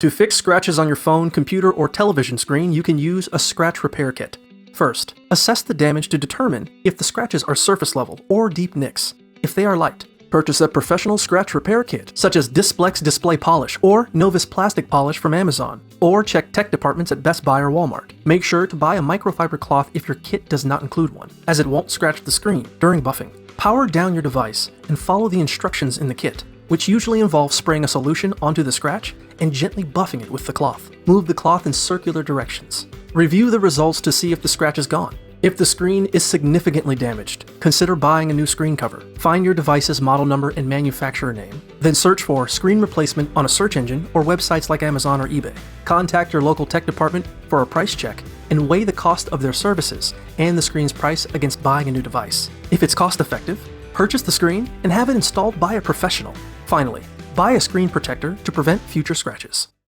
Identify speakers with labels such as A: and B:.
A: To fix scratches on your phone, computer, or television screen, you can use a scratch repair kit. First, assess the damage to determine if the scratches are surface level or deep nicks. If they are light, purchase a professional scratch repair kit, such as Displex Display Polish or Novus Plastic Polish from Amazon, or check tech departments at Best Buy or Walmart. Make sure to buy a microfiber cloth if your kit does not include one, as it won't scratch the screen during buffing. Power down your device and follow the instructions in the kit, which usually involves spraying a solution onto the scratch and gently buffing it with the cloth. Move the cloth in circular directions. Review the results to see if the scratch is gone. If the screen is significantly damaged, consider buying a new screen cover. Find your device's model number and manufacturer name, then search for screen replacement on a search engine or websites like Amazon or eBay. Contact your local tech department for a price check and weigh the cost of their services and the screen's price against buying a new device. If it's cost effective, purchase the screen and have it installed by a professional. Finally, buy a screen protector to prevent future scratches.